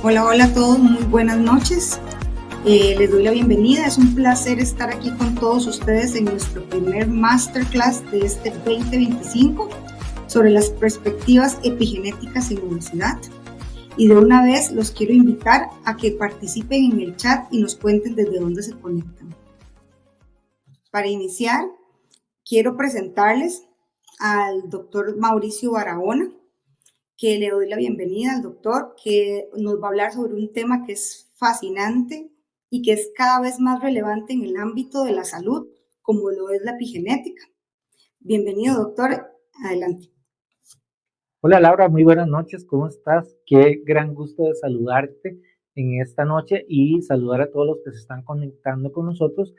Hola, hola a todos, muy buenas noches. Les doy la bienvenida. Es un placer estar aquí con todos ustedes en nuestro primer masterclass de este 2025 sobre las perspectivas epigenéticas en obesidad. Y de una vez los quiero invitar a que participen en el chat y nos cuenten desde dónde se conectan. Para iniciar, quiero presentarles al doctor Mauricio Barahona, que le doy la bienvenida al doctor, que nos va a hablar sobre un tema que es fascinante y que es cada vez más relevante en el ámbito de la salud, como lo es la epigenética. Bienvenido, doctor. Adelante. Hola Laura, muy buenas noches, ¿cómo estás? Qué gran gusto de saludarte en esta noche y saludar a todos los que se están conectando con nosotros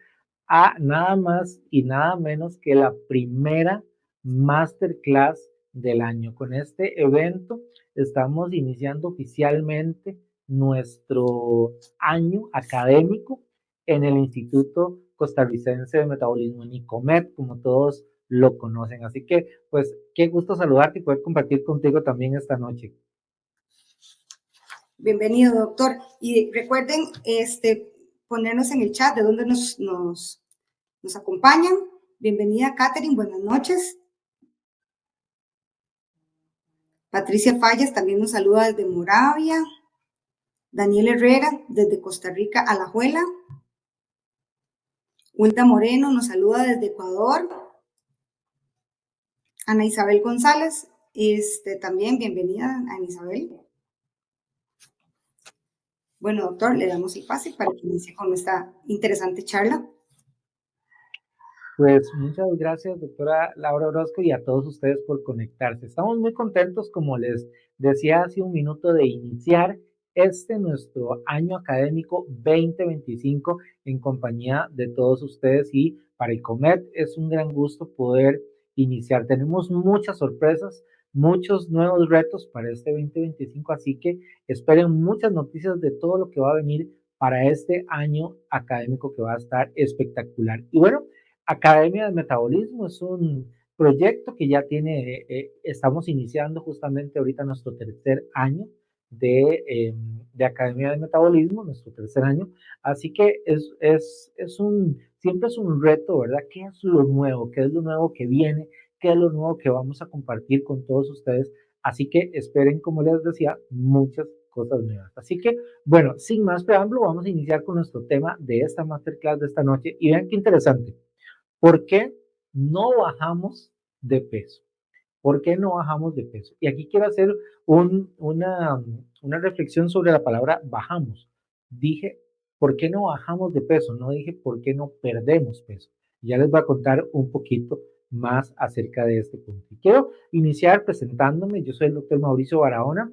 a nada más y nada menos que la primera masterclass del año. Con este evento estamos iniciando oficialmente nuestro año académico en el Instituto Costarricense de Metabolismo, NICOMED, como todos lo conocen. Así que, pues, qué gusto saludarte y poder compartir contigo también esta noche. Bienvenido, doctor. Y recuerden ponernos en el chat de dónde nos acompañan. Bienvenida, Catherine. Buenas noches. Patricia Fallas también nos saluda desde Moravia. Daniel Herrera desde Costa Rica, Alajuela. Hulda Moreno nos saluda desde Ecuador. Ana Isabel González, también bienvenida, Ana Isabel. Bueno, doctor, le damos el pase para que inicie con esta interesante charla. Pues muchas gracias, doctora Laura Orozco, y a todos ustedes por conectarse. Estamos muy contentos, como les decía hace un minuto, de iniciar nuestro año académico 2025 en compañía de todos ustedes, y para ICOMED es un gran gusto poder iniciar. Tenemos muchas sorpresas, muchos nuevos retos para este 2025, así que esperen muchas noticias de todo lo que va a venir para este año académico, que va a estar espectacular. Y bueno, Academia del Metabolismo es un proyecto que ya estamos iniciando justamente ahorita nuestro tercer año de Academia del Metabolismo, nuestro tercer año. Así que siempre es un reto, ¿verdad? ¿Qué es lo nuevo? ¿Qué es lo nuevo que viene? ¿Qué es lo nuevo que vamos a compartir con todos ustedes? Así que esperen, como les decía, muchas cosas nuevas. Así que, bueno, sin más preámbulo, vamos a iniciar con nuestro tema de esta masterclass de esta noche. Y vean qué interesante. ¿Por qué no bajamos de peso? ¿Por qué no bajamos de peso? Y aquí quiero hacer una reflexión sobre la palabra bajamos. Dije, ¿por qué no bajamos de peso? No dije, ¿por qué no perdemos peso? Ya les voy a contar un poquito más acerca de este punto. Y quiero iniciar presentándome. Yo soy el doctor Mauricio Barahona,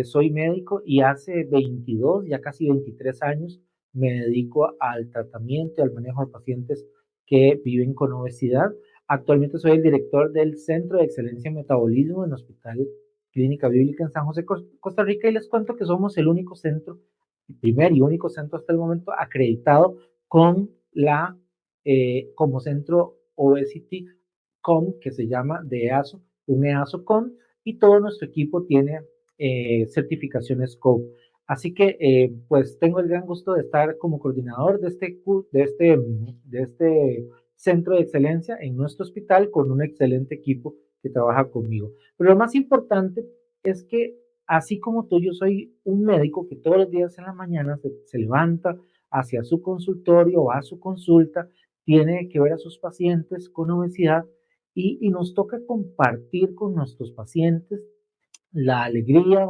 soy médico y hace 22, ya casi 23 años, me dedico al tratamiento y al manejo de pacientes que viven con obesidad. Actualmente soy el director del Centro de Excelencia en Metabolismo en el Hospital Clínica Bíblica en San José, Costa Rica, y les cuento que somos el único centro, el primer y único centro hasta el momento acreditado con como centro Obesity Com, que se llama de EASO, un EASO Com, y todo nuestro equipo tiene certificaciones COPE. Así que, pues, tengo el gran gusto de estar como coordinador de este centro de excelencia en nuestro hospital, con un excelente equipo que trabaja conmigo. Pero lo más importante es que, así como tú, yo soy un médico que todos los días en la mañana se levanta hacia su consultorio o a su consulta, tiene que ver a sus pacientes con obesidad, y nos toca compartir con nuestros pacientes la alegría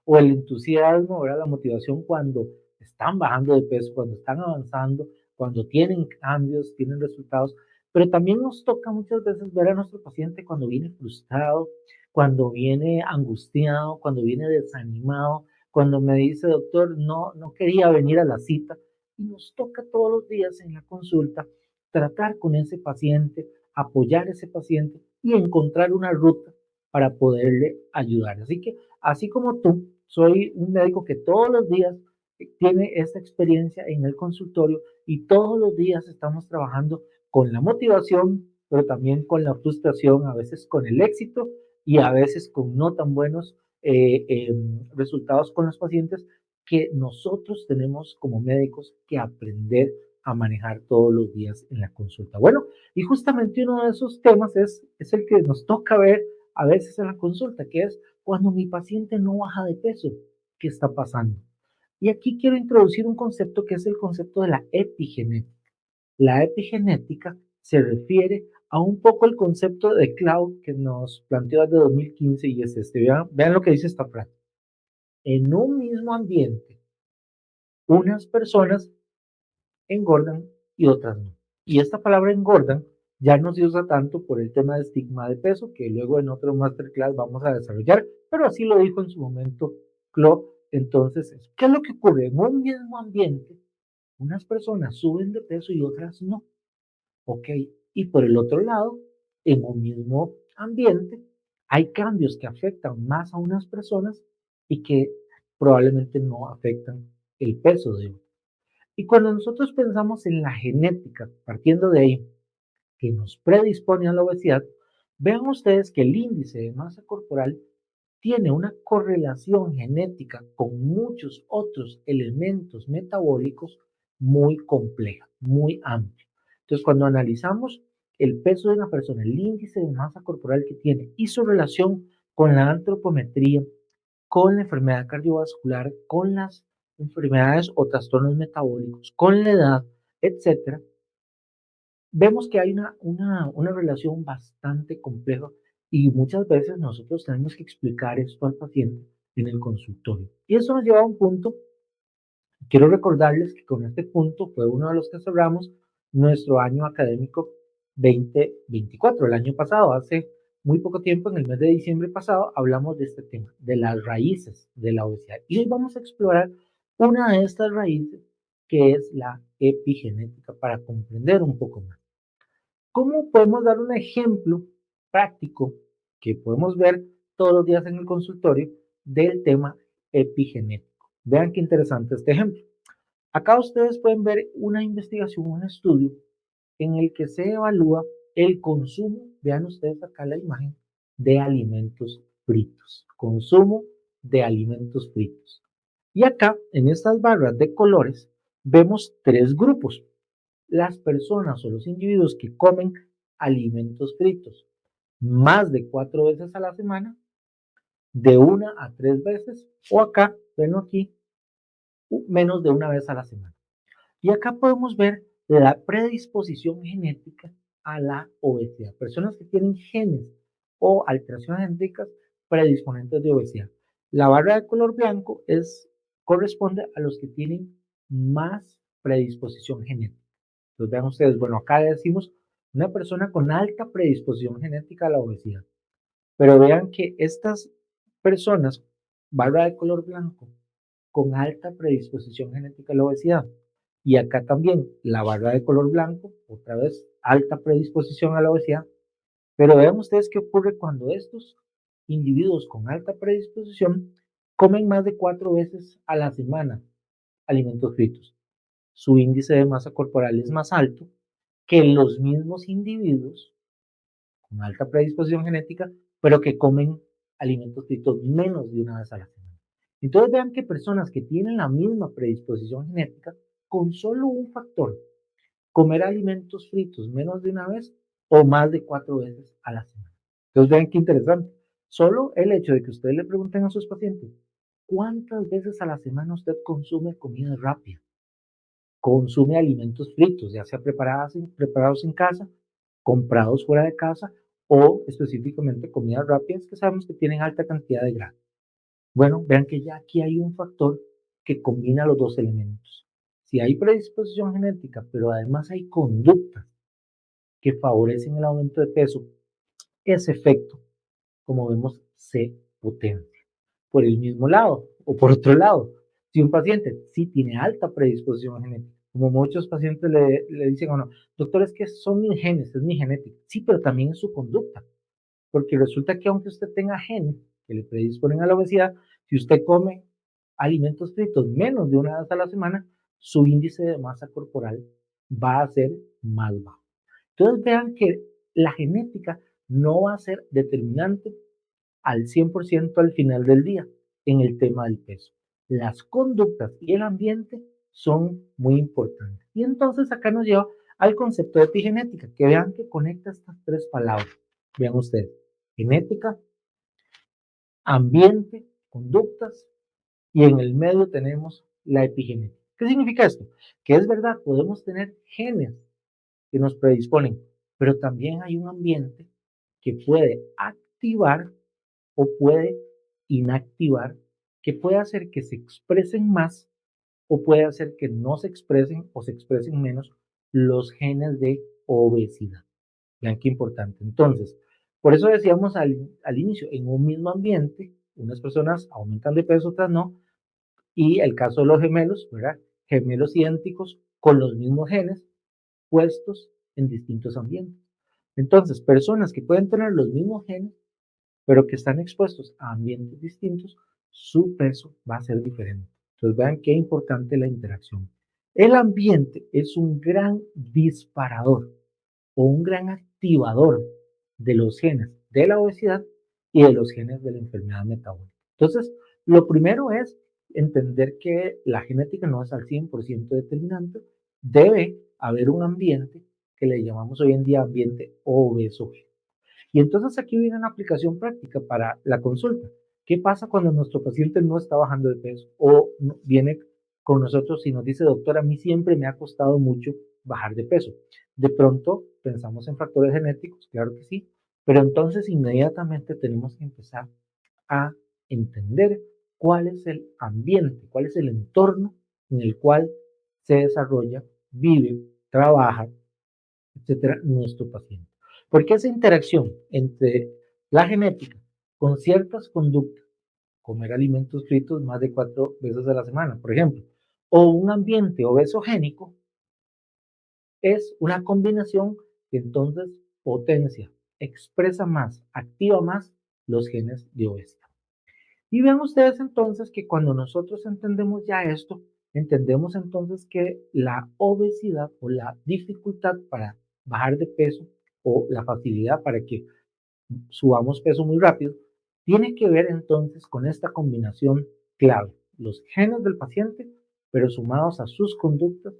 o el entusiasmo, ¿verdad? La motivación cuando están bajando de peso, cuando están avanzando, cuando tienen cambios, tienen resultados. Pero también nos toca muchas veces ver a nuestro paciente cuando viene frustrado, cuando viene angustiado, cuando viene desanimado, cuando me dice, doctor, no quería venir a la cita. Y nos toca todos los días en la consulta tratar con ese paciente, apoyar a ese paciente y encontrar una ruta para poderle ayudar. Así que, así como tú, soy un médico que todos los días tiene esta experiencia en el consultorio, y todos los días estamos trabajando con la motivación, pero también con la frustración, a veces con el éxito y a veces con no tan buenos resultados con los pacientes que nosotros tenemos como médicos que aprender a manejar todos los días en la consulta. Bueno, y justamente uno de esos temas es el que nos toca ver a veces en la consulta, que es cuando mi paciente no baja de peso, ¿qué está pasando? Y aquí quiero introducir un concepto que es el concepto de la epigenética. La epigenética se refiere a un poco el concepto de Cloud que nos planteó desde 2015 y es este. Vean lo que dice esta frase. En un mismo ambiente, unas personas engordan y otras no. Y esta palabra engordan ya no se usa tanto por el tema de estigma de peso, que luego en otro masterclass vamos a desarrollar, pero así lo dijo en su momento Cloud. Entonces, ¿qué es lo que ocurre? En un mismo ambiente, unas personas suben de peso y otras no. ¿Ok? Y por el otro lado, en un mismo ambiente, hay cambios que afectan más a unas personas y que probablemente no afectan el peso de otras. Y cuando nosotros pensamos en la genética, partiendo de ahí, que nos predispone a la obesidad, vean ustedes que el índice de masa corporal tiene una correlación genética con muchos otros elementos metabólicos muy compleja, muy amplia. Entonces, cuando analizamos el peso de una persona, el índice de masa corporal que tiene y su relación con la antropometría, con la enfermedad cardiovascular, con las enfermedades o trastornos metabólicos, con la edad, etcétera, vemos que hay una relación bastante compleja y muchas veces nosotros tenemos que explicar esto al paciente en el consultorio. Y eso nos lleva a un punto, quiero recordarles que con este punto fue uno de los que cerramos nuestro año académico 2024, el año pasado, hace muy poco tiempo, en el mes de diciembre pasado, hablamos de este tema, de las raíces de la obesidad. Y hoy vamos a explorar una de estas raíces, que es la epigenética, para comprender un poco más. ¿Cómo podemos dar un ejemplo práctico que podemos ver todos los días en el consultorio del tema epigenético? Vean qué interesante este ejemplo. Acá ustedes pueden ver una investigación, un estudio en el que se evalúa el consumo, vean ustedes acá la imagen, de alimentos fritos. Consumo de alimentos fritos. Y acá, en estas barras de colores, vemos tres grupos: las personas o los individuos que comen alimentos fritos más de 4 veces a la semana, de 1 a 3 veces, o acá, ven aquí, menos de 1 vez a la semana. Y acá podemos ver la predisposición genética a la obesidad. Personas que tienen genes o alteraciones genéticas predisponentes de obesidad. La barra de color blanco corresponde a los que tienen más predisposición genética. Entonces vean ustedes, bueno, acá decimos una persona con alta predisposición genética a la obesidad. Pero vean que estas personas, barra de color blanco, con alta predisposición genética a la obesidad, y acá también la barra de color blanco, otra vez alta predisposición a la obesidad, pero vean ustedes qué ocurre cuando estos individuos con alta predisposición comen más de 4 veces a la semana alimentos fritos. Su índice de masa corporal es más alto que los mismos individuos con alta predisposición genética, pero que comen alimentos fritos menos de 1 vez a la semana. Entonces vean que personas que tienen la misma predisposición genética, con solo un factor, comer alimentos fritos menos de 1 vez o más de 4 veces a la semana. Entonces vean qué interesante. Solo el hecho de que ustedes le pregunten a sus pacientes, ¿cuántas veces a la semana usted consume comida rápida? Consume alimentos fritos, ya sea preparados en casa, comprados fuera de casa o específicamente comidas rápidas que sabemos que tienen alta cantidad de grasa. Bueno, vean que ya aquí hay un factor que combina los dos elementos. Si hay predisposición genética, pero además hay conductas que favorecen el aumento de peso, ese efecto, como vemos, se potencia. Por el mismo lado, o por otro lado, si un paciente sí tiene alta predisposición genética, como muchos pacientes le dicen a uno, doctor, es que son mis genes, es mi genética. Sí, pero también es su conducta, porque resulta que aunque usted tenga genes que le predisponen a la obesidad, si usted come alimentos fritos menos de 1 vez a la semana, su índice de masa corporal va a ser más bajo. Entonces vean que la genética no va a ser determinante al 100% al final del día en el tema del peso. Las conductas y el ambiente son muy importantes. Y entonces acá nos lleva al concepto de epigenética, que vean que conecta estas tres palabras. Vean ustedes, genética, ambiente, conductas, y en el medio tenemos la epigenética. ¿Qué significa esto? Que es verdad, podemos tener genes que nos predisponen, pero también hay un ambiente que puede activar o puede inactivar, que puede hacer que se expresen más o puede hacer que no se expresen o se expresen menos los genes de obesidad. Vean qué importante. Entonces, por eso decíamos al inicio, en un mismo ambiente, unas personas aumentan de peso, otras no, y el caso de los gemelos, ¿verdad? Gemelos idénticos con los mismos genes puestos en distintos ambientes. Entonces, personas que pueden tener los mismos genes, pero que están expuestos a ambientes distintos, su peso va a ser diferente. Entonces, vean qué importante la interacción. El ambiente es un gran disparador o un gran activador de los genes de la obesidad y de los genes de la enfermedad metabólica. Entonces, lo primero es entender que la genética no es al 100% determinante, debe haber un ambiente que le llamamos hoy en día ambiente obesogénico. Y entonces aquí viene una aplicación práctica para la consulta. ¿Qué pasa cuando nuestro paciente no está bajando de peso o viene con nosotros y nos dice, doctor, a mí siempre me ha costado mucho bajar de peso? De pronto pensamos en factores genéticos, claro que sí, pero entonces inmediatamente tenemos que empezar a entender cuál es el ambiente, cuál es el entorno en el cual se desarrolla, vive, trabaja, etcétera, nuestro paciente. Porque esa interacción entre la genética con ciertas conductas, comer alimentos fritos más de 4 veces a la semana, por ejemplo, o un ambiente obesogénico, es una combinación que entonces potencia, expresa más, activa más los genes de obesidad. Y vean ustedes entonces que cuando nosotros entendemos ya esto, entendemos entonces que la obesidad o la dificultad para bajar de peso o la facilidad para que subamos peso muy rápido, tiene que ver entonces con esta combinación clave, los genes del paciente, pero sumados a sus conductas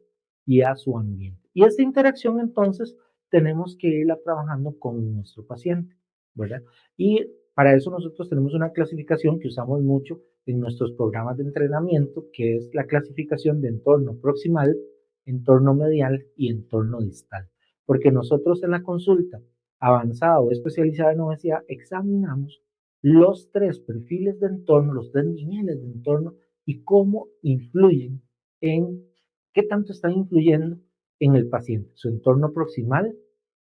y a su ambiente. Y esta interacción entonces tenemos que irla trabajando con nuestro paciente, ¿verdad? Y para eso nosotros tenemos una clasificación que usamos mucho en nuestros programas de entrenamiento, que es la clasificación de entorno proximal, entorno medial y entorno distal. Porque nosotros en la consulta avanzada o especializada en obesidad examinamos los tres perfiles de entorno, los tres niveles de entorno y cómo influyen en, qué tanto están influyendo en el paciente, su entorno proximal,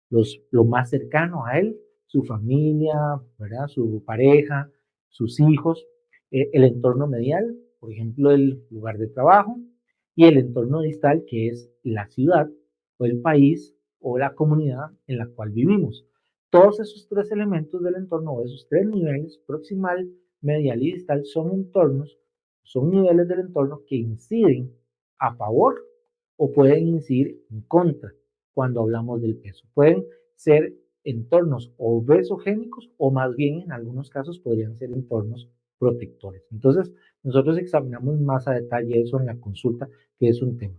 lo más cercano a él, su familia, ¿verdad? Su pareja, sus hijos, el entorno medial, por ejemplo, el lugar de trabajo, y el entorno distal, que es la ciudad o el país o la comunidad en la cual vivimos. Todos esos tres elementos del entorno, o esos tres niveles, proximal, medial y distal, son entornos, son niveles del entorno que inciden a favor o pueden incidir en contra cuando hablamos del peso. Pueden ser entornos obesogénicos o más bien en algunos casos podrían ser entornos protectores. Entonces, nosotros examinamos más a detalle eso en la consulta, que es un tema.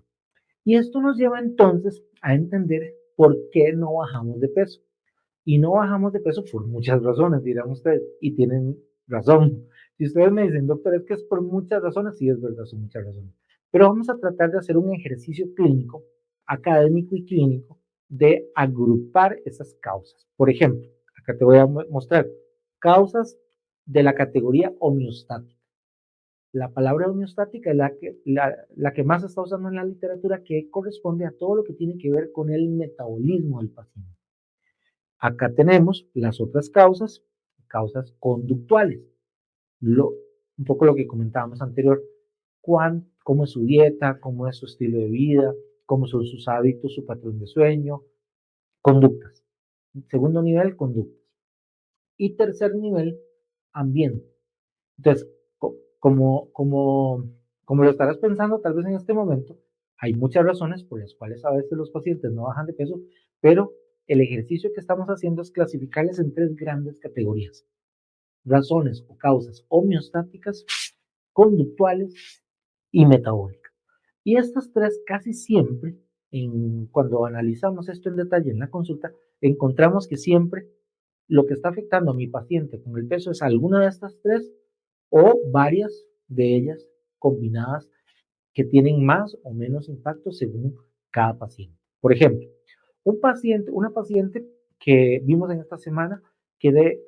Y esto nos lleva entonces a entender por qué no bajamos de peso. Y no bajamos de peso por muchas razones, dirán ustedes, y tienen razón. Si ustedes me dicen, doctor, es que es por muchas razones, sí es verdad, son muchas razones. Pero vamos a tratar de hacer un ejercicio clínico, académico y clínico, de agrupar esas causas. Por ejemplo, acá te voy a mostrar causas de la categoría homeostática. La palabra homeostática es la que más se está usando en la literatura, que corresponde a todo lo que tiene que ver con el metabolismo del paciente. Acá tenemos las otras causas, causas conductuales. Un poco lo que comentábamos anterior, cómo es su dieta, cómo es su estilo de vida, cómo son sus hábitos, su patrón de sueño, conductas. Segundo nivel, conductas. Y tercer nivel, ambiente. Entonces, como lo estarás pensando tal vez en este momento, hay muchas razones por las cuales a veces los pacientes no bajan de peso, pero el ejercicio que estamos haciendo es clasificarles en tres grandes categorías. razones o causas homeostáticas, conductuales y metabólicas. Y estas tres casi siempre, cuando analizamos esto en detalle en la consulta, encontramos que siempre lo que está afectando a mi paciente con el peso es alguna de estas tres o varias de ellas combinadas que tienen más o menos impacto según cada paciente. Por ejemplo, una paciente que vimos en esta semana tiene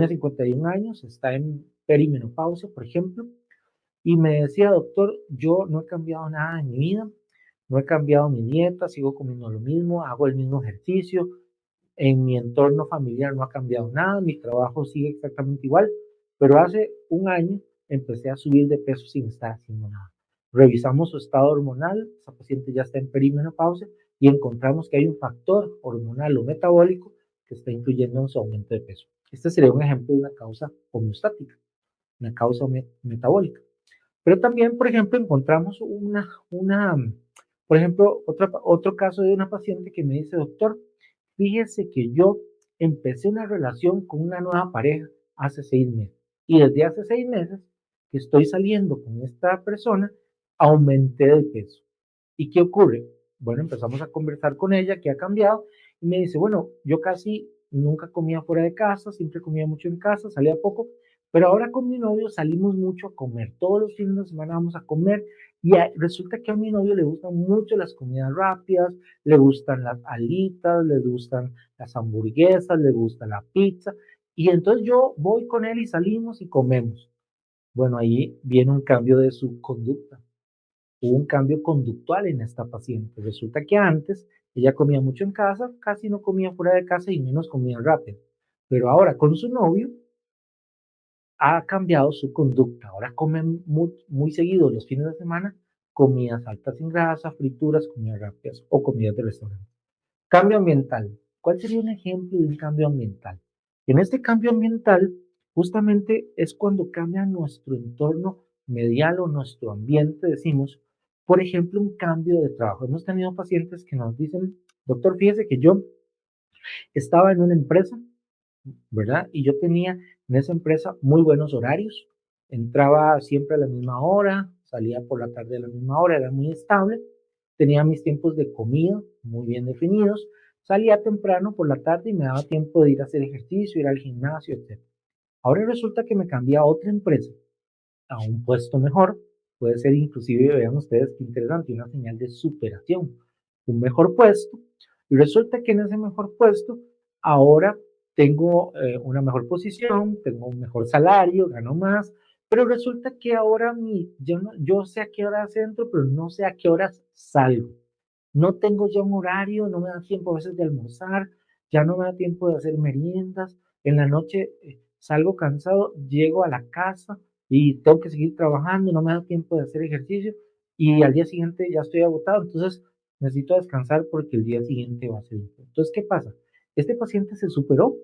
51 años, está en perimenopausia, por ejemplo, y me decía, doctor, yo no he cambiado nada en mi vida, no he cambiado mi dieta, sigo comiendo lo mismo, hago el mismo ejercicio, en mi entorno familiar no ha cambiado nada, mi trabajo sigue exactamente igual, pero hace un año empecé a subir de peso sin estar haciendo nada. Revisamos su estado hormonal, esa paciente ya está en perimenopausia y encontramos que hay un factor hormonal o metabólico que está influyendo en su aumento de peso. Este sería un ejemplo de una causa homeostática, una causa metabólica. Pero también, por ejemplo, encontramos por ejemplo, otro caso de una paciente que me dice, doctor, fíjese que yo empecé una relación con una nueva pareja hace 6 meses. Y desde hace 6 meses que estoy saliendo con esta persona, aumenté de peso. ¿Y qué ocurre? Bueno, empezamos a conversar con ella, qué ha cambiado, y me dice, bueno, yo casi nunca comía fuera de casa, siempre comía mucho en casa, salía poco, pero ahora con mi novio salimos mucho a comer. Todos los fines de semana vamos a comer y resulta que a mi novio le gustan mucho las comidas rápidas, le gustan las alitas, le gustan las hamburguesas, le gusta la pizza. Y entonces yo voy con él y salimos y comemos. Bueno, ahí viene un cambio de su conducta. Hubo un cambio conductual en esta paciente. Resulta que antes ella comía mucho en casa, casi no comía fuera de casa y menos comía rápido. Pero ahora con su novio ha cambiado su conducta. Ahora come muy seguido los fines de semana comidas altas en grasa, frituras, comidas rápidas o comidas de restaurante. Cambio ambiental. ¿Cuál sería un ejemplo de un cambio ambiental? En este cambio ambiental, justamente es cuando cambia nuestro entorno medial o nuestro ambiente, decimos, por ejemplo, un cambio de trabajo. Hemos tenido pacientes que nos dicen, doctor, fíjese que yo estaba en una empresa, ¿verdad? Y yo tenía en esa empresa muy buenos horarios. Entraba siempre a la misma hora, salía por la tarde a la misma hora, era muy estable. Tenía mis tiempos de comida muy bien definidos. Salía temprano por la tarde y me daba tiempo de ir a hacer ejercicio, ir al gimnasio, etc. Ahora resulta que me cambié a otra empresa, a un puesto mejor. Puede ser inclusive, vean ustedes qué interesante, una señal de superación. Un mejor puesto. Y resulta que en ese mejor puesto ahora tengo una mejor posición, tengo un mejor salario, gano más, pero resulta que ahora yo sé a qué horas entro, pero no sé a qué horas salgo. No tengo ya un horario, no me da tiempo a veces de almorzar, ya no me da tiempo de hacer meriendas. En la noche salgo cansado, llego a la casa y tengo que seguir trabajando, no me da tiempo de hacer ejercicio y al día siguiente ya estoy agotado, entonces necesito descansar porque el día siguiente va a ser diferente. Entonces, ¿qué pasa? Este paciente se superó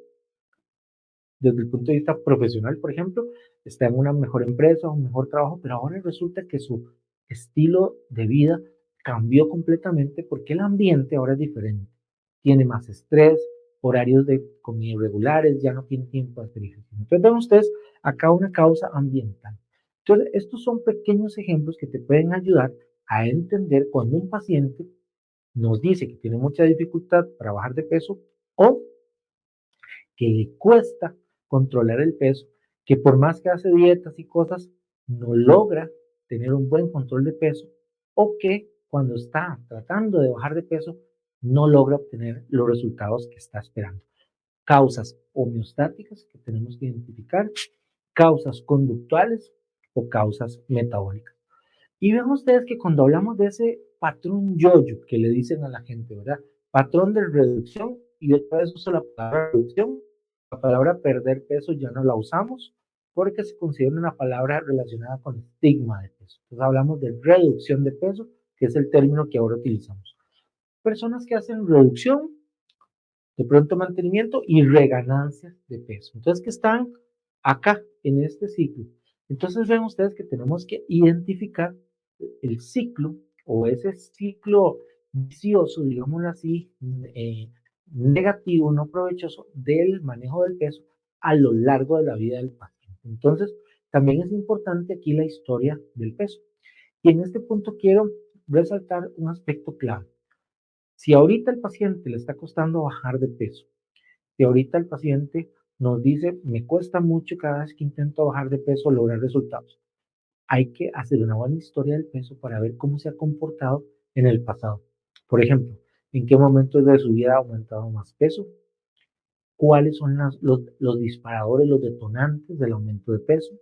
desde el punto de vista profesional, por ejemplo, está en una mejor empresa, un mejor trabajo, pero ahora resulta que su estilo de vida cambió completamente porque el ambiente ahora es diferente. Tiene más estrés, horarios de comida irregulares, ya no tiene tiempo de hacer ejercicio. Entonces, ven ustedes acá una causa ambiental. Entonces, estos son pequeños ejemplos que te pueden ayudar a entender cuando un paciente nos dice que tiene mucha dificultad para bajar de peso o que le cuesta controlar el peso, que por más que hace dietas y cosas, no logra tener un buen control de peso, o que cuando está tratando de bajar de peso, no logra obtener los resultados que está esperando. Causas homeostáticas que tenemos que identificar, causas conductuales o causas metabólicas. Y ven ustedes que cuando hablamos de ese patrón yo-yo que le dicen a la gente, ¿verdad? Patrón de reducción, y otra vez uso la palabra reducción, la palabra perder peso ya no la usamos porque se considera una palabra relacionada con estigma de peso. Entonces hablamos de reducción de peso, que es el término que ahora utilizamos. Personas que hacen reducción, de pronto mantenimiento y reganancias de peso. Entonces que están acá en este ciclo. Entonces ven ustedes que tenemos que identificar el ciclo o ese ciclo vicioso, digámoslo así, negativo, no provechoso del manejo del peso a lo largo de la vida del paciente. Entonces, también es importante aquí la historia del peso. Y en este punto quiero resaltar un aspecto clave. Si ahorita el paciente le está costando bajar de peso, si ahorita el paciente nos dice, me cuesta mucho cada vez que intento bajar de peso lograr resultados, hay que hacer una buena historia del peso para ver cómo se ha comportado en el pasado. Por ejemplo, en qué momentos de su vida ha aumentado más peso, cuáles son los disparadores, los detonantes del aumento de peso,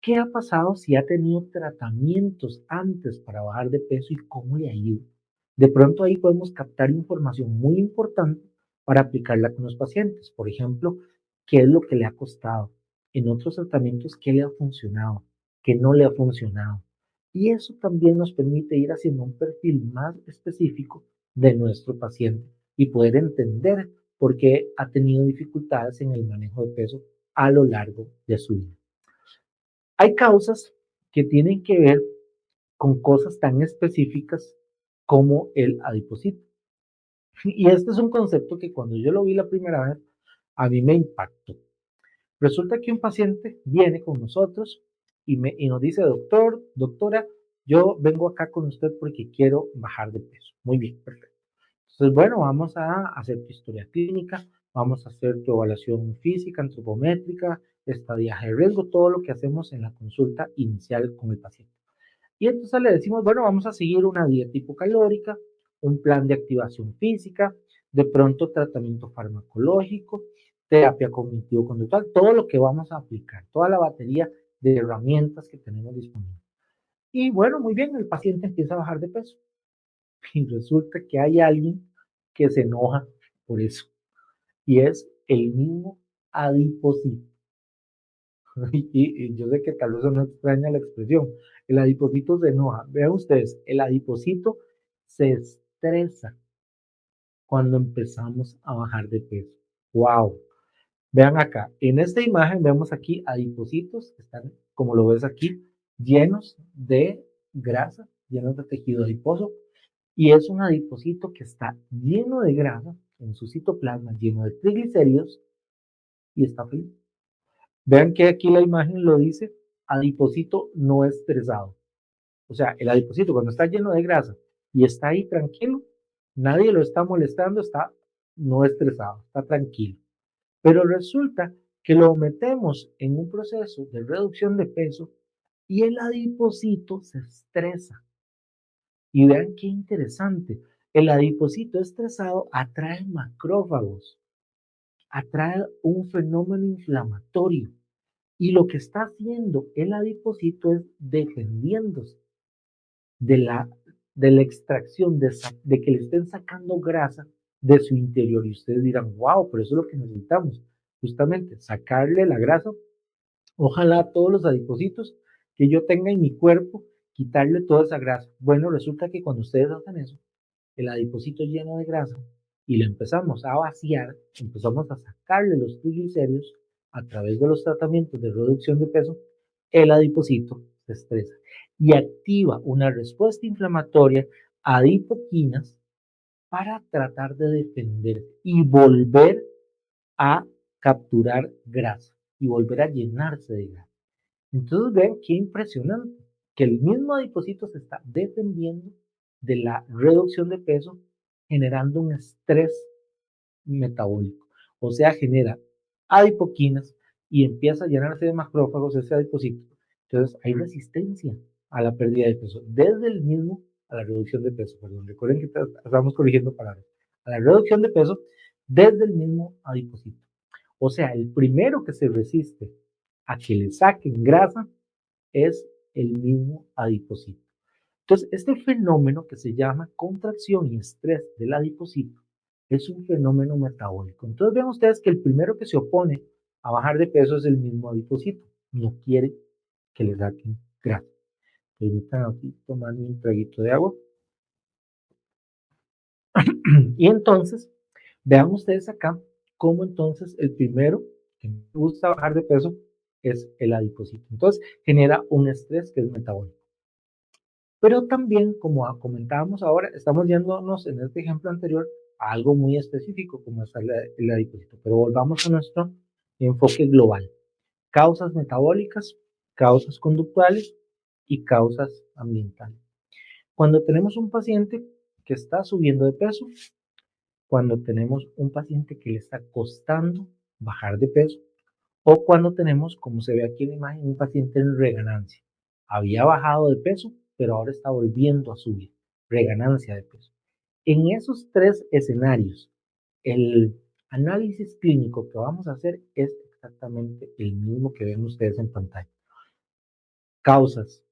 qué ha pasado si ha tenido tratamientos antes para bajar de peso y cómo le ha ido. De pronto ahí podemos captar información muy importante para aplicarla con los pacientes. Por ejemplo, qué es lo que le ha costado. En otros tratamientos, qué le ha funcionado, qué no le ha funcionado. Y eso también nos permite ir haciendo un perfil más específico de nuestro paciente y poder entender por qué ha tenido dificultades en el manejo de peso a lo largo de su vida. Hay causas que tienen que ver con cosas tan específicas como el adipocito. Y este es un concepto que cuando yo lo vi la primera vez, a mí me impactó. Resulta que un paciente viene con nosotros y nos dice, doctor, doctora, yo vengo acá con usted porque quiero bajar de peso. Muy bien, perfecto. Entonces, bueno, vamos a hacer tu historia clínica, vamos a hacer tu evaluación física, antropométrica, estadiaje de riesgo, todo lo que hacemos en la consulta inicial con el paciente. Y entonces le decimos, bueno, vamos a seguir una dieta hipocalórica, un plan de activación física, de pronto tratamiento farmacológico, terapia cognitivo-conductual, todo lo que vamos a aplicar, toda la batería de herramientas que tenemos disponibles. Y bueno, muy bien, el paciente empieza a bajar de peso. Y resulta que hay alguien que se enoja por eso. Y es el mismo adipocito. Y yo sé que tal vez no extraña la expresión. El adipocito se enoja. Vean ustedes, el adipocito se estresa cuando empezamos a bajar de peso. ¡Wow! Vean acá, en esta imagen vemos aquí adipocitos que están, como lo ves aquí, llenos de grasa, llenos de tejido adiposo. Y es un adipocito que está lleno de grasa en su citoplasma, lleno de triglicéridos y está feliz. Vean que aquí la imagen lo dice, adipocito no estresado. O sea, el adipocito cuando está lleno de grasa y está ahí tranquilo, nadie lo está molestando, está no estresado, está tranquilo. Pero resulta que lo metemos en un proceso de reducción de peso y el adipocito se estresa. Y vean qué interesante, el adipocito estresado atrae macrófagos, atrae un fenómeno inflamatorio. Y lo que está haciendo el adipocito es defendiéndose de la extracción, de que le estén sacando grasa de su interior. Y ustedes dirán, wow, pero eso es lo que necesitamos, justamente sacarle la grasa, ojalá a todos los adipocitos que yo tenga en mi cuerpo, quitarle toda esa grasa. Bueno, resulta que cuando ustedes hacen eso, el adipocito lleno de grasa y le empezamos a vaciar, empezamos a sacarle los triglicéridos a través de los tratamientos de reducción de peso, el adipocito se estresa y activa una respuesta inflamatoria a adipoquinas para tratar de defender y volver a capturar grasa y volver a llenarse de grasa. Entonces ven qué impresionante, que el mismo adipocito se está defendiendo de la reducción de peso generando un estrés metabólico. O sea, genera adipoquinas y empieza a llenarse de macrófagos ese adipocito. Entonces hay resistencia a la pérdida de peso, desde el mismo a la reducción de peso. Perdón, recuerden que estamos corrigiendo palabras. A la reducción de peso desde el mismo adipocito. O sea, el primero que se resiste a que le saquen grasa es el mismo adipocito. Entonces, este fenómeno que se llama contracción y estrés del adipocito es un fenómeno metabólico. Entonces, vean ustedes que el primero que se opone a bajar de peso es el mismo adipocito. No quiere que le saquen grasa. Permítanme aquí tomarme un traguito de agua. Y entonces, vean ustedes acá cómo entonces el primero que me gusta bajar de peso es el adipocito. Entonces, genera un estrés que es metabólico. Pero también, como comentábamos ahora, estamos yéndonos en este ejemplo anterior a algo muy específico, como es el adipocito. Pero volvamos a nuestro enfoque global. causas metabólicas, causas conductuales y causas ambientales. Cuando tenemos un paciente que está subiendo de peso, cuando tenemos un paciente que le está costando bajar de peso, o cuando tenemos, como se ve aquí en la imagen, un paciente en reganancia. Había bajado de peso, pero ahora está volviendo a subir. Reganancia de peso. En esos tres escenarios, el análisis clínico que vamos a hacer es exactamente el mismo que ven ustedes en pantalla. Causas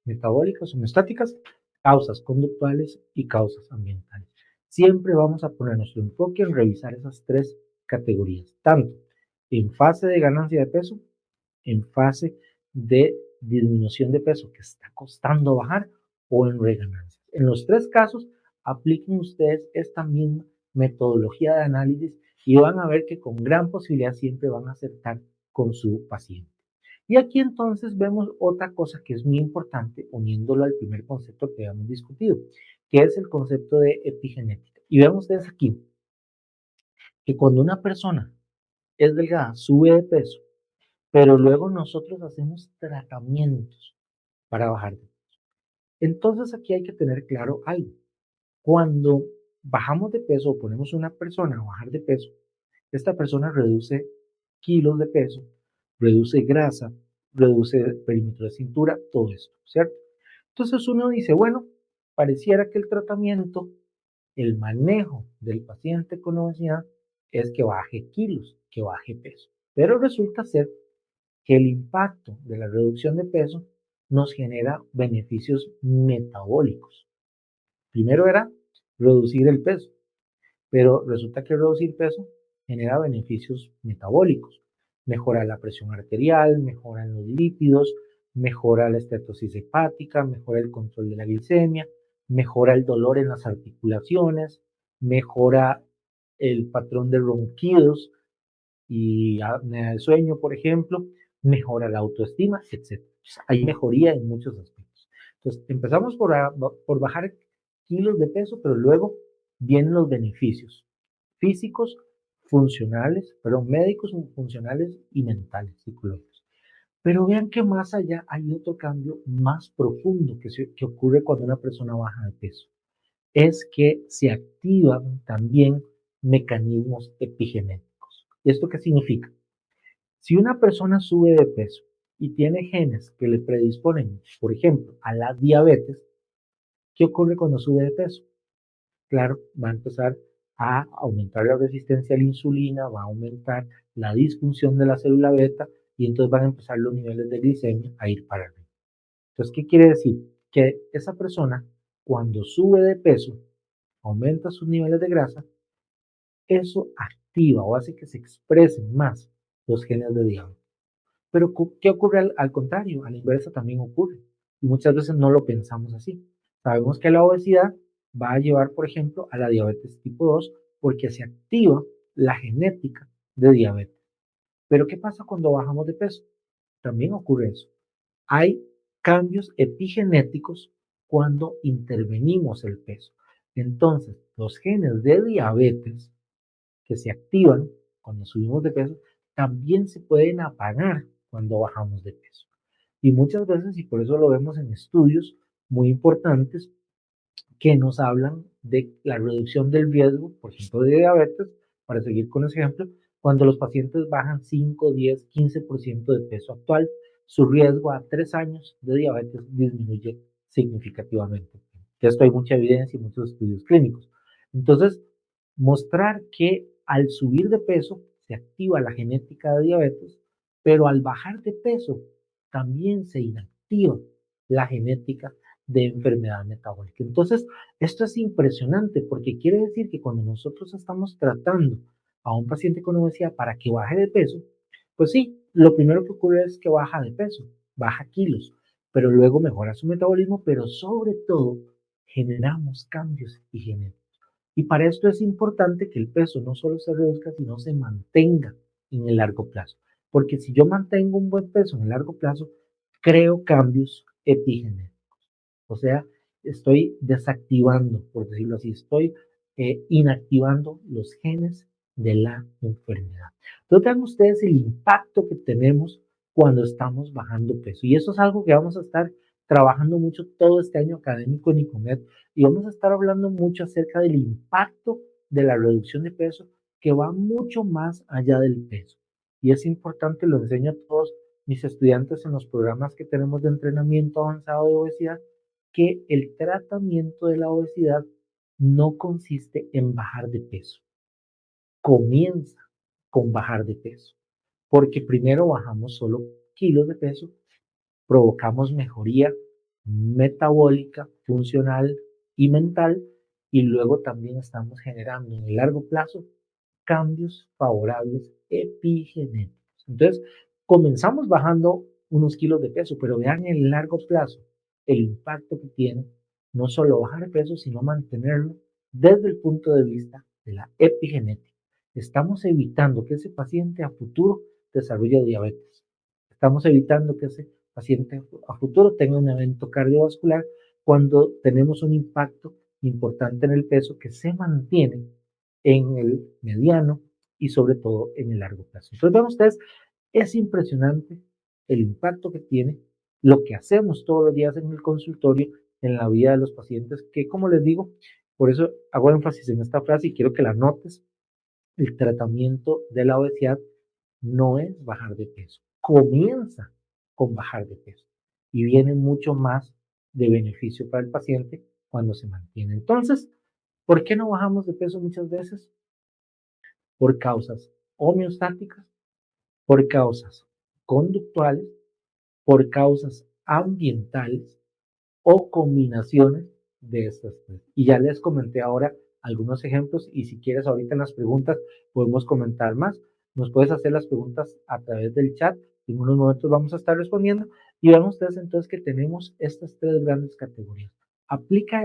metabólicas homeostáticas, causas conductuales y causas ambientales. Siempre vamos a poner nuestro enfoque en revisar esas tres categorías, tanto en fase de ganancia de peso, en fase de disminución de peso que está costando bajar o en reganancia. En los tres casos, apliquen ustedes esta misma metodología de análisis y van a ver que con gran posibilidad siempre van a acertar con su paciente. Y aquí entonces vemos otra cosa que es muy importante, uniéndolo al primer concepto que habíamos discutido, que es el concepto de epigenética. Y vean ustedes aquí que cuando una persona es delgada, sube de peso, pero luego nosotros hacemos tratamientos para bajar de peso. Entonces aquí hay que tener claro algo. Cuando bajamos de peso o ponemos a una persona a bajar de peso, esta persona reduce kilos de peso, reduce grasa, reduce perímetro de cintura, todo esto, ¿cierto? Entonces uno dice, bueno, pareciera que el tratamiento, el manejo del paciente con obesidad es que baje kilos, que baje peso. Pero resulta ser que el impacto de la reducción de peso nos genera beneficios metabólicos. Primero era reducir el peso, pero resulta que reducir peso genera beneficios metabólicos. Mejora la presión arterial, mejoran los lípidos, mejora la estatosis hepática, mejora el control de la glicemia, mejora el dolor en las articulaciones, mejora el patrón de ronquidos y apnea del sueño, por ejemplo, mejora la autoestima, etc. Hay mejoría en muchos aspectos. Entonces, empezamos por bajar kilos de peso, pero luego vienen los beneficios físicos, funcionales, perdón, médicos, funcionales y mentales, psicológicos. Pero vean que más allá hay otro cambio más profundo que ocurre cuando una persona baja de peso. Es que se activan también mecanismos epigenéticos. ¿Y esto qué significa? Si una persona sube de peso y tiene genes que le predisponen, por ejemplo, a la diabetes, ¿qué ocurre cuando sube de peso? Claro, va a empezar a aumentar la resistencia a la insulina, va a aumentar la disfunción de la célula beta y entonces van a empezar los niveles de glicemia a ir para arriba. Entonces, ¿qué quiere decir? Que esa persona, cuando sube de peso, aumenta sus niveles de grasa, eso activa o hace que se expresen más los genes de diabetes. Pero, ¿qué ocurre al contrario? A la inversa también ocurre. Y muchas veces no lo pensamos así. Sabemos que la obesidad va a llevar, por ejemplo, a la diabetes tipo 2 porque se activa la genética de diabetes. Pero, ¿qué pasa cuando bajamos de peso? También ocurre eso. Hay cambios epigenéticos cuando intervenimos el peso. Entonces, los genes de diabetes que se activan cuando subimos de peso también se pueden apagar cuando bajamos de peso. Y muchas veces, y por eso lo vemos en estudios muy importantes que nos hablan de la reducción del riesgo, por ejemplo, de diabetes, para seguir con ese ejemplo, cuando los pacientes bajan 5, 10, 15% de peso actual, su riesgo a 3 años de diabetes disminuye significativamente. De esto hay mucha evidencia y muchos estudios clínicos. Entonces, mostrar que al subir de peso se activa la genética de diabetes, pero al bajar de peso también se inactiva la genética de enfermedad metabólica. Entonces, esto es impresionante porque quiere decir que cuando nosotros estamos tratando a un paciente con obesidad para que baje de peso, pues sí, lo primero que ocurre es que baja de peso, baja kilos, pero luego mejora su metabolismo, pero sobre todo generamos cambios epigenéticos. Y para esto es importante que el peso no solo se reduzca, sino se mantenga en el largo plazo. Porque si yo mantengo un buen peso en el largo plazo, creo cambios epigenéticos. O sea, estoy desactivando, por decirlo así, estoy inactivando los genes de la enfermedad. Entonces vean ustedes el impacto que tenemos cuando estamos bajando peso. Y eso es algo que vamos a estar trabajando mucho todo este año académico en ICOMED y vamos a estar hablando mucho acerca del impacto de la reducción de peso que va mucho más allá del peso. Y es importante, lo enseño a todos mis estudiantes en los programas que tenemos de entrenamiento avanzado de obesidad, que el tratamiento de la obesidad no consiste en bajar de peso. Comienza con bajar de peso, porque primero bajamos solo kilos de peso, provocamos mejoría metabólica, funcional y mental, y luego también estamos generando en el largo plazo cambios favorables epigenéticos. Entonces, comenzamos bajando unos kilos de peso, pero vean en el largo plazo el impacto que tiene no solo bajar de peso, sino mantenerlo desde el punto de vista de la epigenética. Estamos evitando que ese paciente a futuro desarrolle diabetes. Estamos evitando que ese paciente a futuro tenga un evento cardiovascular cuando tenemos un impacto importante en el peso que se mantiene en el mediano y sobre todo en el largo plazo. Entonces, vean ustedes, es impresionante el impacto que tiene lo que hacemos todos los días en el consultorio, en la vida de los pacientes, que como les digo, por eso hago énfasis en esta frase y quiero que la notes, el tratamiento de la obesidad no es bajar de peso, comienza con bajar de peso y viene mucho más de beneficio para el paciente cuando se mantiene. Entonces, ¿por qué no bajamos de peso muchas veces? Por causas homeostáticas, por causas conductuales, por causas ambientales o combinaciones de estas tres. Y ya les comenté ahora algunos ejemplos y si quieres ahorita en las preguntas podemos comentar más. Nos puedes hacer las preguntas a través del chat. En unos momentos vamos a estar respondiendo y vean ustedes entonces que tenemos estas tres grandes categorías. Aplica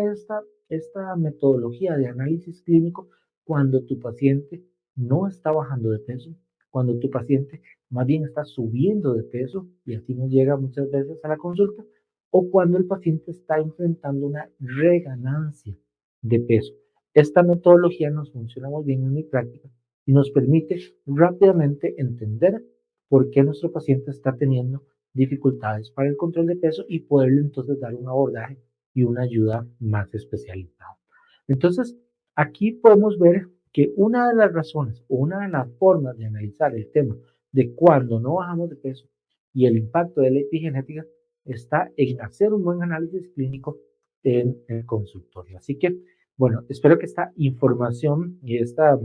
esta metodología de análisis clínico cuando tu paciente no está bajando de peso, cuando tu paciente más bien está subiendo de peso y así nos llega muchas veces a la consulta, o cuando el paciente está enfrentando una reganancia de peso. Esta metodología nos funciona muy bien en mi práctica y nos permite rápidamente entender por qué nuestro paciente está teniendo dificultades para el control de peso y poderle entonces dar un abordaje y una ayuda más especializada. Entonces, aquí podemos ver que una de las razones o una de las formas de analizar el tema de cuando no bajamos de peso y el impacto de la epigenética está en hacer un buen análisis clínico en el consultorio. Así que, bueno, espero que esta información y esta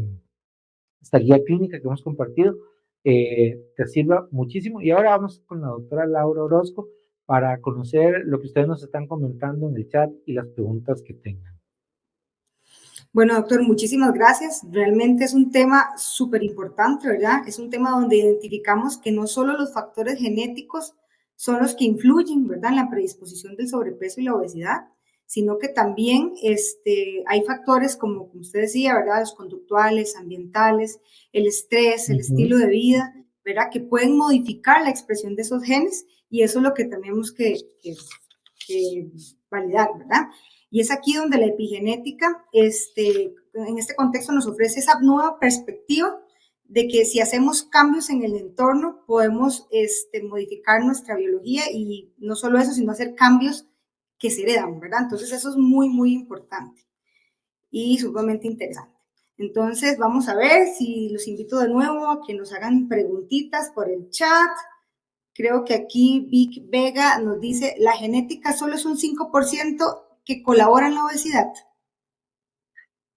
guía clínica que hemos compartido te sirva muchísimo. Y ahora vamos con la doctora Laura Orozco para conocer lo que ustedes nos están comentando en el chat y las preguntas que tengan. Bueno, doctor, muchísimas gracias. Realmente es un tema súper importante, ¿verdad? Es un tema donde identificamos que no solo los factores genéticos son los que influyen, ¿verdad?, en la predisposición del sobrepeso y la obesidad, sino que también hay factores como usted decía, ¿verdad?, los conductuales, ambientales, el estrés, el estilo de vida, ¿verdad?, que pueden modificar la expresión de esos genes y eso es lo que tenemos que validar, ¿verdad? Y es aquí donde la epigenética, en este contexto, nos ofrece esa nueva perspectiva de que si hacemos cambios en el entorno, podemos modificar nuestra biología y no solo eso, sino hacer cambios que se heredan, ¿verdad? Entonces eso es muy, muy importante y sumamente interesante. Entonces vamos a ver si los invito de nuevo a que nos hagan preguntitas por el chat. Creo que aquí Vic Vega nos dice, ¿la genética solo es un 5% que colabora en la obesidad?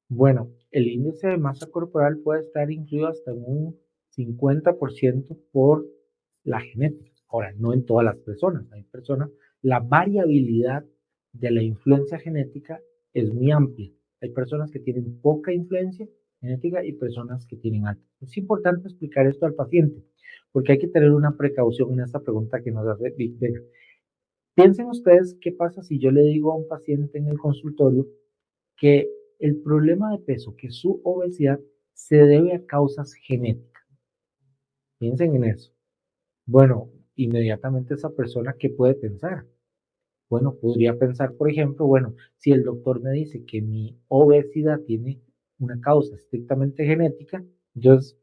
Bueno, el índice de masa corporal puede estar incluido hasta en un 50% por la genética. Ahora, no en todas las personas. Hay personas, la variabilidad de la influencia genética es muy amplia. Hay personas que tienen poca influencia genética y personas que tienen alta. Es importante explicar esto al paciente, porque hay que tener una precaución en esta pregunta que nos hace Big Vega. Piensen ustedes qué pasa si yo le digo a un paciente en el consultorio que el problema de peso, que su obesidad se debe a causas genéticas. Piensen en eso. Bueno, inmediatamente esa persona, ¿qué puede pensar? Bueno, podría pensar, por ejemplo, bueno, si el doctor me dice que mi obesidad tiene una causa estrictamente genética, Entonces,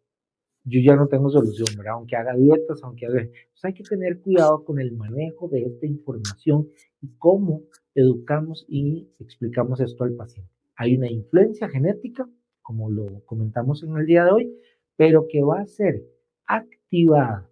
yo ya no tengo solución, ¿verdad? Aunque haga dietas, aunque haga... Entonces hay que tener cuidado con el manejo de esta información y cómo educamos y explicamos esto al paciente. Hay una influencia genética, como lo comentamos en el día de hoy, pero que va a ser activada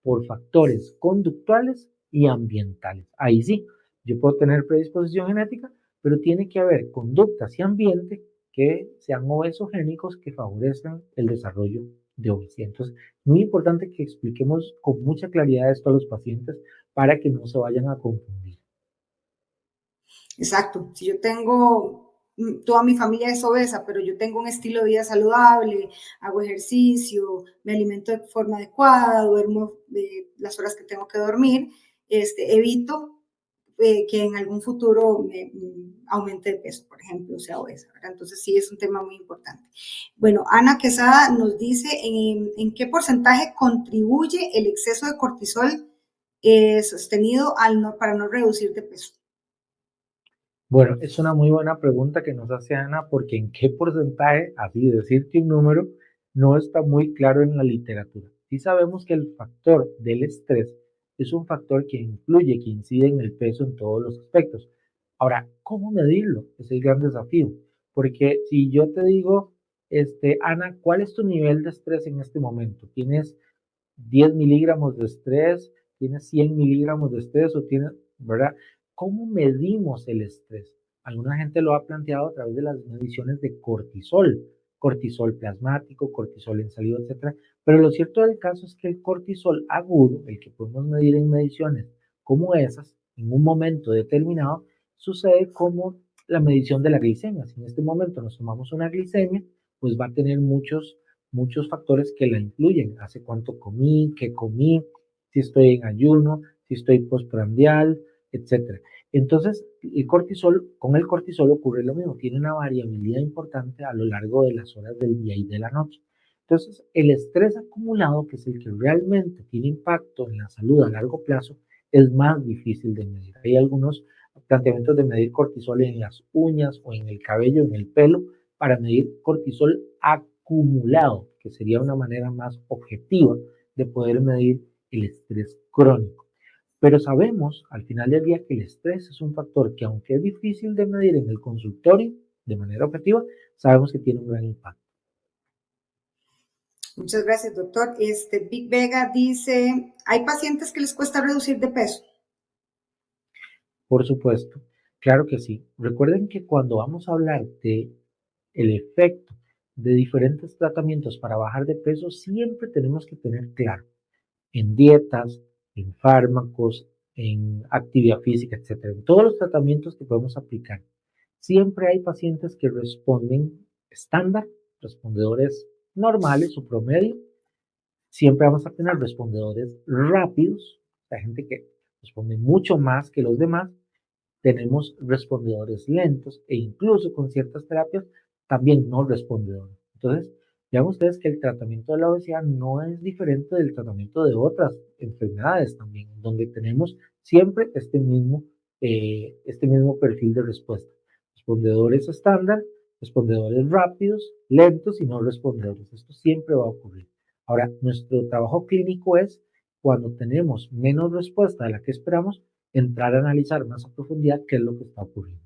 por factores conductuales y ambientales. Ahí sí, yo puedo tener predisposición genética, pero tiene que haber conductas y ambiente que sean obesogénicos que favorezcan el desarrollo de obesidad. Entonces, muy importante que expliquemos con mucha claridad esto a los pacientes para que no se vayan a confundir. Exacto. Si yo tengo, toda mi familia es obesa, pero yo tengo un estilo de vida saludable, hago ejercicio, me alimento de forma adecuada, duermo las horas que tengo que dormir, evito que en algún futuro aumente de peso, por ejemplo, o sea obesa, ¿verdad? Entonces sí es un tema muy importante. Bueno, Ana Quesada nos dice en qué porcentaje contribuye el exceso de cortisol sostenido para no reducir de peso. Bueno, es una muy buena pregunta que nos hace Ana, porque en qué porcentaje, así decirte un número, no está muy claro en la literatura. Sí sabemos que el factor del estrés es un factor que influye, que incide en el peso en todos los aspectos. Ahora, ¿cómo medirlo? Es el gran desafío, porque si yo te digo, Ana, ¿cuál es tu nivel de estrés en este momento? ¿Tienes 10 miligramos de estrés? ¿Tienes 100 miligramos de estrés? ¿O tienes, verdad? ¿Cómo medimos el estrés? Alguna gente lo ha planteado a través de las mediciones de cortisol, cortisol plasmático, cortisol en saliva, etcétera. Pero lo cierto del caso es que el cortisol agudo, el que podemos medir en mediciones como esas, en un momento determinado, sucede como la medición de la glicemia. Si en este momento nos tomamos una glicemia, pues va a tener muchos factores que la influyen. Hace cuánto comí, qué comí, si estoy en ayuno, si estoy postprandial, etcétera. Entonces, con el cortisol ocurre lo mismo, tiene una variabilidad importante a lo largo de las horas del día y de la noche. Entonces, el estrés acumulado, que es el que realmente tiene impacto en la salud a largo plazo, es más difícil de medir. Hay algunos planteamientos de medir cortisol en las uñas o en el cabello, en el pelo, para medir cortisol acumulado, que sería una manera más objetiva de poder medir el estrés crónico. Pero sabemos al final del día que el estrés es un factor que, aunque es difícil de medir en el consultorio de manera objetiva, sabemos que tiene un gran impacto. Muchas gracias, doctor. Big Vega dice, ¿hay pacientes que les cuesta reducir de peso? Por supuesto, claro que sí. Recuerden que cuando vamos a hablar de el efecto de diferentes tratamientos para bajar de peso, siempre tenemos que tener claro en dietas, en fármacos, en actividad física, etcétera, en todos los tratamientos que podemos aplicar. Siempre hay pacientes que responden estándar, respondedores normales o promedio. Siempre vamos a tener respondedores rápidos, la gente que responde mucho más que los demás. Tenemos respondedores lentos e incluso con ciertas terapias también no respondedores. Entonces, vean ustedes que el tratamiento de la obesidad no es diferente del tratamiento de otras enfermedades también, donde tenemos siempre este mismo perfil de respuesta. Respondedores estándar, respondedores rápidos, lentos y no respondedores. Esto siempre va a ocurrir. Ahora, nuestro trabajo clínico es cuando tenemos menos respuesta de la que esperamos, entrar a analizar más a profundidad qué es lo que está ocurriendo.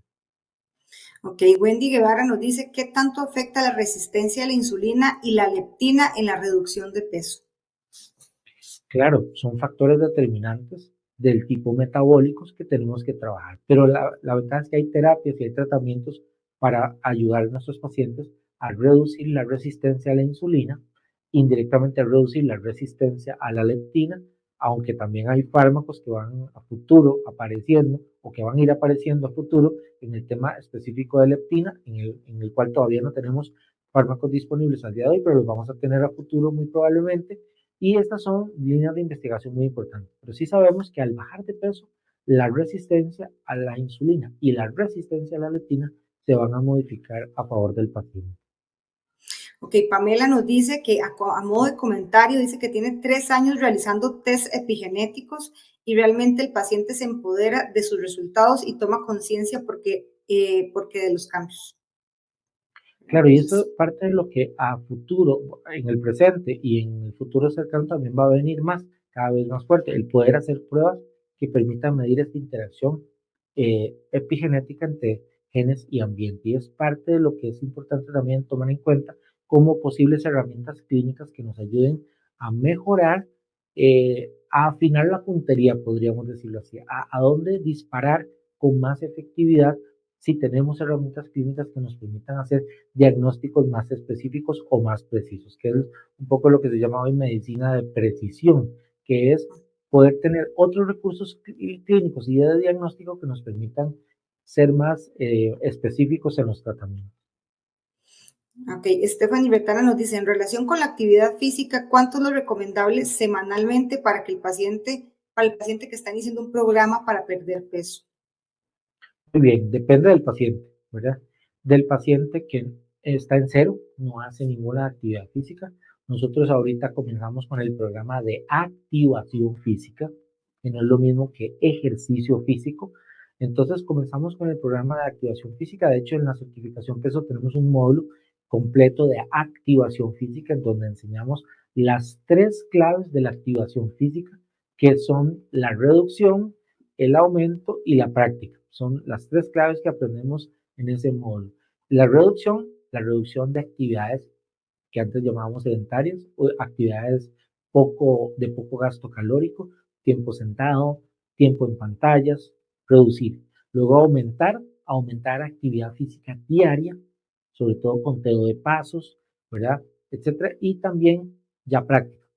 Ok, Wendy Guevara nos dice, ¿qué tanto afecta la resistencia a la insulina y la leptina en la reducción de peso? Claro, son factores determinantes del tipo metabólicos que tenemos que trabajar, pero la ventaja es que hay terapias y hay tratamientos para ayudar a nuestros pacientes a reducir la resistencia a la insulina, indirectamente a reducir la resistencia a la leptina, aunque también hay fármacos que van a futuro apareciendo o que van a ir apareciendo a futuro en el tema específico de leptina, en el cual todavía no tenemos fármacos disponibles al día de hoy, pero los vamos a tener a futuro muy probablemente. Y estas son líneas de investigación muy importantes. Pero sí sabemos que al bajar de peso, la resistencia a la insulina y la resistencia a la leptina se van a modificar a favor del paciente. Ok, Pamela nos dice que a modo de comentario dice que tiene 3 años realizando test epigenéticos y realmente el paciente se empodera de sus resultados y toma conciencia porque de los cambios. Claro, y eso Entonces, es parte de lo que a futuro, en el presente y en el futuro cercano también va a venir más, cada vez más fuerte, el poder hacer pruebas que permitan medir esta interacción epigenética entre genes y ambiente. Y es parte de lo que es importante también tomar en cuenta como posibles herramientas clínicas que nos ayuden a mejorar, a afinar la puntería, podríamos decirlo así, a dónde disparar con más efectividad si tenemos herramientas clínicas que nos permitan hacer diagnósticos más específicos o más precisos, que es un poco lo que se llama hoy medicina de precisión, que es poder tener otros recursos clínicos y de diagnóstico que nos permitan ser más específicos en los tratamientos. ok, Stephanie Bertana nos dice, en relación con la actividad física, ¿cuánto es lo recomendable semanalmente para el paciente que está iniciando un programa para perder peso? Muy bien, depende del paciente, ¿verdad? Del paciente que está en cero, no hace ninguna actividad física. Nosotros ahorita comenzamos con el programa de activación física, que no es lo mismo que ejercicio físico. Entonces comenzamos con el programa de activación física. De hecho, en la certificación peso tenemos un módulo completo de activación física en donde enseñamos las tres claves de la activación física, que son la reducción, el aumento y la práctica. Son las tres claves que aprendemos en ese módulo. La reducción de actividades que antes llamábamos sedentarias, o actividades de poco gasto calórico, tiempo sentado, tiempo en pantallas, reducir. Luego aumentar actividad física diaria, sobre todo conteo de pasos, ¿verdad? Etcétera. Y también ya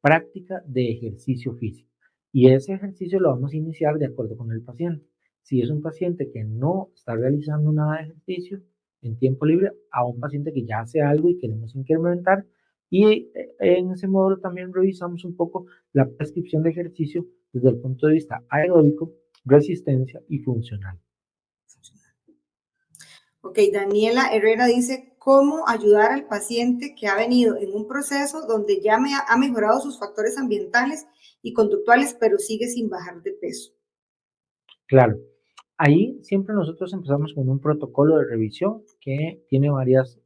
práctica de ejercicio físico. Y ese ejercicio lo vamos a iniciar de acuerdo con el paciente. Si es un paciente que no está realizando nada de ejercicio en tiempo libre, a un paciente que ya hace algo y queremos incrementar, y en ese módulo también revisamos un poco la prescripción de ejercicio desde el punto de vista aeróbico, resistencia y funcional. Ok, Daniela Herrera dice, ¿cómo ayudar al paciente que ha venido en un proceso donde ya ha mejorado sus factores ambientales y conductuales, pero sigue sin bajar de peso? Claro, ahí siempre nosotros empezamos con un protocolo de revisión que tiene varios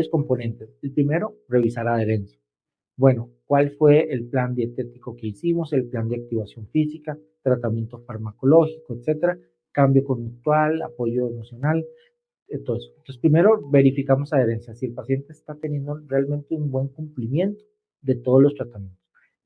componentes. El primero, revisar adherencia. Bueno, ¿cuál fue el plan dietético que hicimos, el plan de activación física, tratamiento farmacológico, etcétera, cambio conductual, apoyo emocional, todo eso? Entonces, primero verificamos adherencia, si el paciente está teniendo realmente un buen cumplimiento de todos los tratamientos.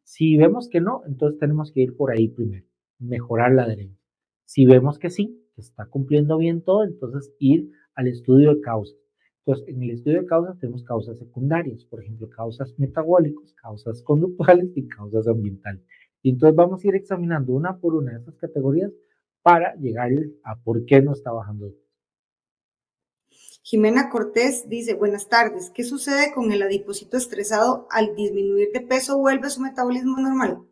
Si vemos que no, entonces tenemos que ir por ahí primero, mejorar la adherencia. Si vemos que sí, que está cumpliendo bien todo, entonces ir al estudio de causas. Entonces, en el estudio de causas tenemos causas secundarias, por ejemplo, causas metabólicas, causas conductuales y causas ambientales. Y entonces vamos a ir examinando una por una de esas categorías para llegar a por qué no está bajando. Jimena Cortés dice, buenas tardes, ¿qué sucede con el adipocito estresado al disminuir de peso? ¿Vuelve su metabolismo normal?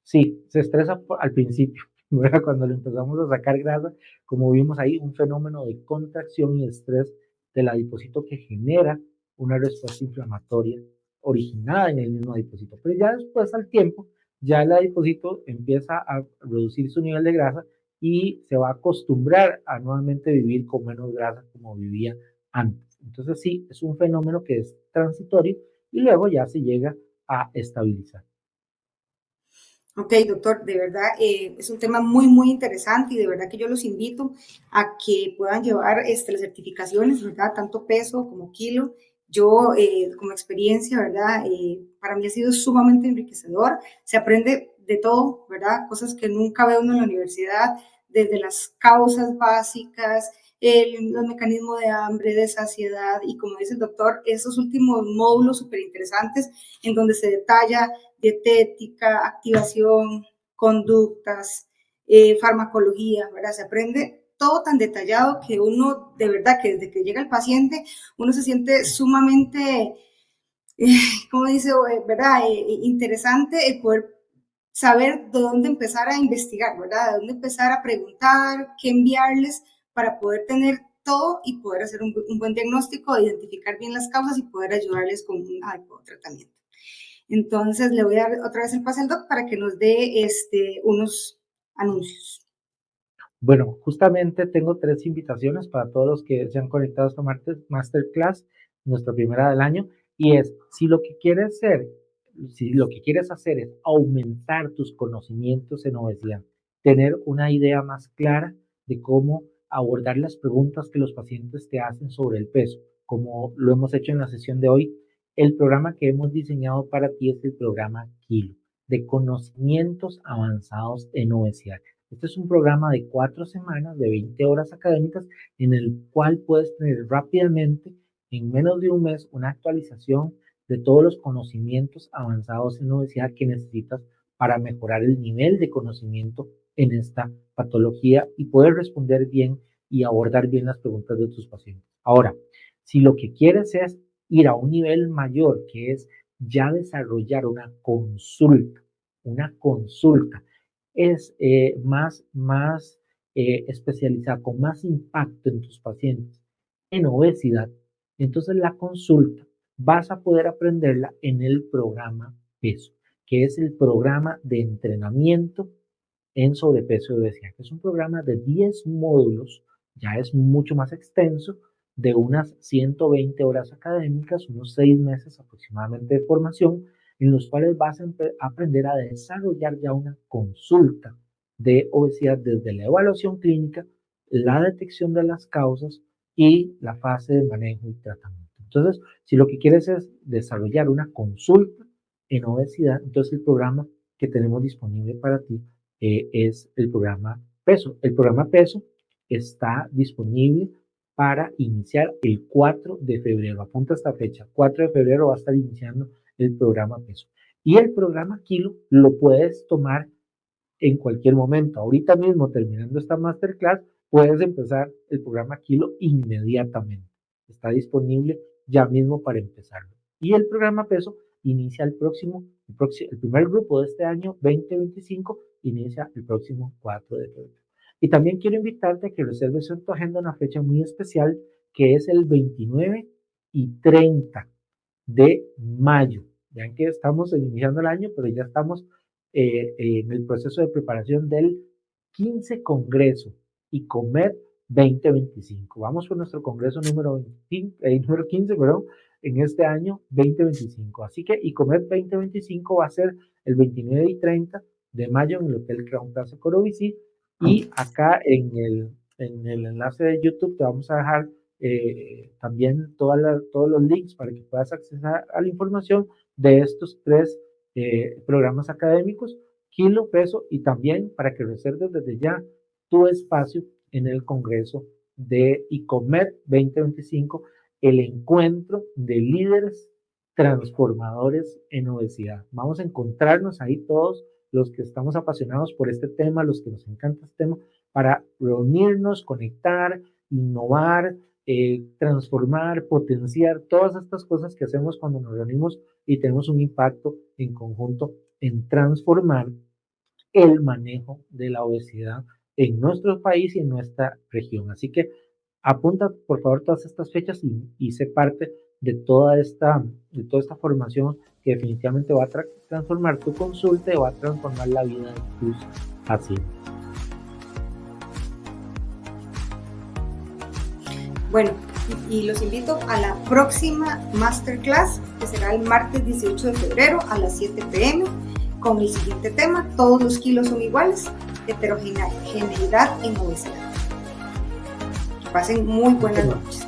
Sí, se estresa al principio, ¿verdad? Cuando le empezamos a sacar grasa, como vimos ahí, un fenómeno de contracción y estrés del adipocito que genera una respuesta inflamatoria originada en el mismo adipocito. Pero ya después, al tiempo, ya el adipocito empieza a reducir su nivel de grasa y se va a acostumbrar a nuevamente vivir con menos grasa como vivía antes. Entonces sí, es un fenómeno que es transitorio y luego ya se llega a estabilizar. Ok, doctor, de verdad es un tema muy, muy interesante y de verdad que yo los invito a que puedan llevar las certificaciones, ¿verdad? Tanto peso como kilo. Yo, como experiencia, ¿verdad? Para mí ha sido sumamente enriquecedor. Se aprende de todo, ¿verdad? Cosas que nunca ve uno en la universidad, desde las causas básicas, los mecanismos de hambre, de saciedad y como dice el doctor, esos últimos módulos súper interesantes en donde se detalla dietética, activación, conductas, farmacología, ¿verdad? Se aprende todo tan detallado que uno, de verdad, que desde que llega el paciente, uno se siente sumamente, como dice, ¿verdad? Interesante el poder saber de dónde empezar a investigar, ¿verdad? De dónde empezar a preguntar, qué enviarles para poder tener todo y poder hacer un buen diagnóstico, identificar bien las causas y poder ayudarles con un adecuado tratamiento. Entonces le voy a dar otra vez el pase al doc para que nos dé unos anuncios. Bueno, justamente tengo 3 invitaciones para todos los que se han conectado a esta masterclass, nuestra primera del año, y es, si lo que quieres hacer es aumentar tus conocimientos en obesidad, tener una idea más clara de cómo abordar las preguntas que los pacientes te hacen sobre el peso, como lo hemos hecho en la sesión de hoy, el programa que hemos diseñado para ti es el programa Kilo, de conocimientos avanzados en obesidad. Este es un programa de 4 semanas, de 20 horas académicas, en el cual puedes tener rápidamente, en menos de un mes, una actualización de todos los conocimientos avanzados en obesidad que necesitas para mejorar el nivel de conocimiento en esta patología y poder responder bien y abordar bien las preguntas de tus pacientes. Ahora, si lo que quieres es ir a un nivel mayor, que es ya desarrollar una consulta es más especializada, con más impacto en tus pacientes en obesidad, entonces la consulta vas a poder aprenderla en el programa PESO, que es el programa de entrenamiento en sobrepeso y obesidad, que es un programa de 10 módulos, ya es mucho más extenso, de unas 120 horas académicas, unos 6 meses aproximadamente de formación, en los cuales vas a aprender a desarrollar ya una consulta de obesidad desde la evaluación clínica, la detección de las causas y la fase de manejo y tratamiento. Entonces, si lo que quieres es desarrollar una consulta en obesidad, entonces el programa que tenemos disponible para ti es el programa PESO. El programa PESO está disponible para iniciar el 4 de febrero. Apunta esta fecha, 4 de febrero va a estar iniciando el programa PESO. Y el programa Kilo lo puedes tomar en cualquier momento. Ahorita mismo, terminando esta masterclass, puedes empezar el programa Kilo inmediatamente. Está disponible ya mismo para empezarlo. Y el programa PESO inicia el primer grupo de este año 2025, inicia el próximo 4 de febrero. Y también quiero invitarte a que reserves en tu agenda una fecha muy especial, que es el 29 y 30 de mayo. Ya que estamos iniciando el año, pero ya estamos en el proceso de preparación del 15 Congreso ICOMED 2025. Vamos por nuestro congreso número 15, perdón, en este año 2025. Así que ICOMED 2025 va a ser el 29 y 30 de mayo en el Hotel Crown Plaza Corobici. Y acá en el enlace de YouTube te vamos a dejar también todos los links para que puedas acceder a la información de estos 3 programas académicos, Kilo, PESO, y también para que reserves desde ya tu espacio en el Congreso de ICOMED 2025, el encuentro de líderes transformadores en obesidad. Vamos a encontrarnos ahí todos los que estamos apasionados por este tema, los que nos encanta este tema, para reunirnos, conectar, innovar, transformar, potenciar todas estas cosas que hacemos cuando nos reunimos y tenemos un impacto en conjunto en transformar el manejo de la obesidad en nuestro país y en nuestra región. Así que apunta por favor todas estas fechas y sé parte de toda esta formación que definitivamente va a transformar tu consulta y va a transformar la vida de tus pacientes. Bueno, y los invito a la próxima masterclass, que será el martes 18 de febrero a las 7 p.m. con el siguiente tema: todos los kilos son iguales, heterogeneidad en obesidad. Que pasen muy buenas noches.